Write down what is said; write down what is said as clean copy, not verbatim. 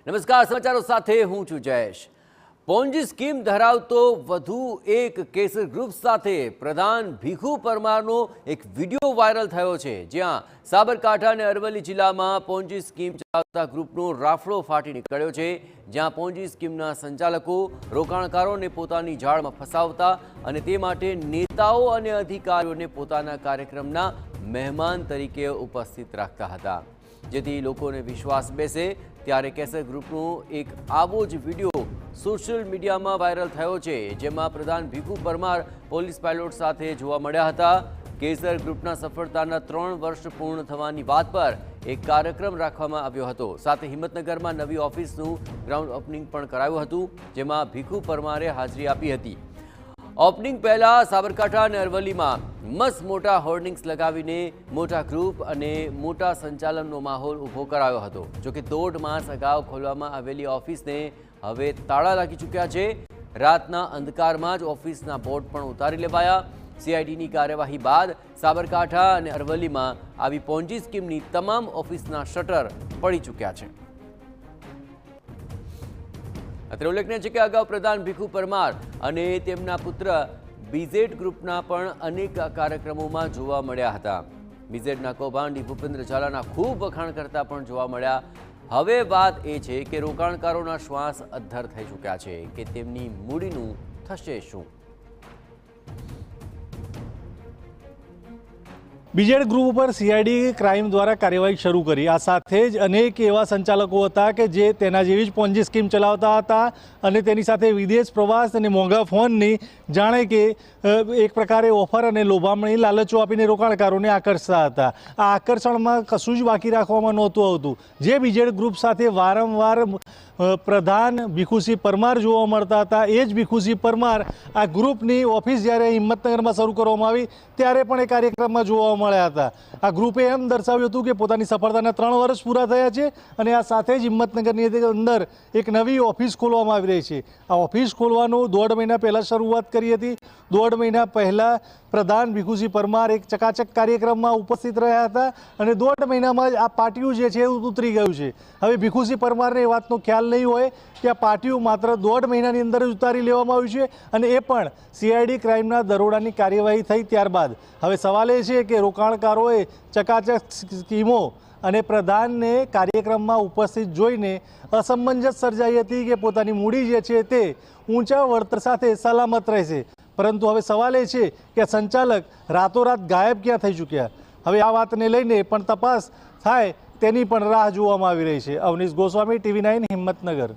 નમસ્કાર, સમાચારો સાથે હું છું જયેશ। પોન્જી સ્કીમ ધરાવતો વધુ એક કેસર ગ્રુપ સાથે પ્રધાન ભીખુ પરમારનો એક વિડીયો વાયરલ થયો છે, જ્યાં સાબરકાંઠા અને અરવલ્લી જિલ્લામાં પોન્જી સ્કીમ ચલાવતા ગ્રુપનો રાફડો ફાટી નીકળ્યો છે, જ્યાં પોન્જી સ્કીમના સંચાલકો રોકાણકારોને પોતાની જાળમાં ફસાવતા અને તે માટે નેતાઓ અને અધિકારીઓને પોતાના કાર્યક્રમના મહેમાન તરીકે ઉપસ્થિત રાખતા હતા, જેથી લોકોને વિશ્વાસ બેસે। ત્યારે કેસર ગ્રુપનો એક આવો જ વિડીયો સોશિયલ મીડિયામાં વાયરલ થયો છે, જેમાં પ્રધાન ભીખુ પરમાર પોલીસ પાયલોટ સાથે જોવા મળ્યા હતા। કેસર ગ્રુપના સફળતાના 3 વર્ષ પૂર્ણ થવાની વાત પર એક કાર્યક્રમ રાખવામાં આવ્યો હતો, સાથે હિંમતનગરમાં નવી ઓફિસનું ગ્રાઉન્ડ ઓપનિંગ પણ કરાયું હતું, જેમાં ભીખુ પરમારે હાજરી આપી હતી। ઓપનિંગ પહેલા સાબરકાંઠા અને અરવલ્લીમાં મસ્ત મોટા હોર્ડિંગ્સ લગાવીને મોટા ગ્રુપ અને મોટા સંચાલનનો માહોલ ઊભો કરાયો હતો। જોકે 1.5 માસ અગાઉ ખોલવામાં આવેલી ઓફિસને હવે તાળા લાગી ચૂક્યા છે। રાતના અંધકારમાં જ ઓફિસના બોર્ડ પણ ઉતારી લેવાયા। CIDની કાર્યવાહી બાદ સાબરકાંઠા અને અરવલ્લીમાં આવી પોન્જી સ્કીમની તમામ ઓફિસના શટર પડી ચૂક્યા છે। અત્રે ઉલ્લેખનીય છે કે અગાઉ પ્રધાન ભીખુ પરમાર અને તેમના પુત્ર બીઝેડ ગ્રુપના પણ અનેક કાર્યક્રમોમાં જોવા મળ્યા હતા। બીઝેડના કૌભાંડી ભૂપેન્દ્ર ઝાલાના ખૂબ વખાણ કરતા પણ જોવા મળ્યા। હવે વાત એ છે કે રોકાણકારોના શ્વાસ અદ્ધર થઈ ચૂક્યા છે કે તેમની મૂડીનું થશે શું। બીજેડ ગ્રુપ ઉપર CID ક્રાઇમ દ્વારા કાર્યવાહી શરૂ કરી। આ સાથે જ અનેક એવા સંચાલકો હતા કે જે તેના જેવી જ પોન્જી સ્કીમ ચલાવતા હતા અને તેની સાથે વિદેશ પ્રવાસ અને મોંઘા ફોનની જાણે કે એક પ્રકારે ઓફર અને લોભામણી લાલચો આપીને રોકાણકારોને આકર્ષતા હતા। આ આકર્ષણમાં કશું જ બાકી રાખવામાં નહોતું આવતું। જે બીજેડ ગ્રુપ સાથે વારંવાર પ્રધાન ભીખુસિંહ પરમાર જોવા મળતા હતા, એ જ ભીખુસિંહ પરમાર આ ગ્રુપની ઓફિસ જ્યારે હિંમતનગરમાં શરૂ કરવામાં આવી ત્યારે પણ એ કાર્યક્રમમાં જોવા મળ્યા હતા। આ ગ્રુપે એમ દર્શાવ્યું હતું કે પોતાની સફળતાના 3 વર્ષ પૂરા થયા છે અને આ સાથે જ હિંમતનગરની અંદર એક નવી ઓફિસ ખોલવામાં આવી રહી છે। આ ઓફિસ ખોલવાનું 1.5 મહિના પહેલાં શરૂઆત કરી હતી। 1.5 મહિના પહેલાં પ્રધાન ભીખુસિંહ પરમાર એક ચકાચક કાર્યક્રમમાં ઉપસ્થિત રહ્યા હતા અને 1.5 મહિનામાં જ આ પાટિયું જે છે ઉતરી ગયું છે। હવે ભીખુસિંહ પરમારને એ વાતનો ખ્યાલ નહીં હોય કે આ પાટિયું માત્ર 1.5 મહિનાની અંદર જ ઉતારી લેવામાં આવ્યું છે અને એ પણ CID ક્રાઇમના દરોડાની કાર્યવાહી થઈ ત્યારબાદ। હવે સવાલ એ છે કે રોકાણકારોએ ચકાચક સ્કીમો અને પ્રધાનને કાર્યક્રમમાં ઉપસ્થિત જોઈને અસમંજસ સર્જાઈ હતી કે પોતાની મૂડી જે છે તે ઊંચા વળતર સાથે સલામત રહેશે, પરંતુ હવે સવાલ એ છે કે સંચાલક રાતોરાત ગાયબ ક્યાં થઈ ચૂક્યા। હવે આ વાતને લઈને પણ તપાસ થાય તેની પણ રાહ જોવામાં આવી રહી છે। અવનીશ ગોસ્વામી, TV9 હિંમતનગર।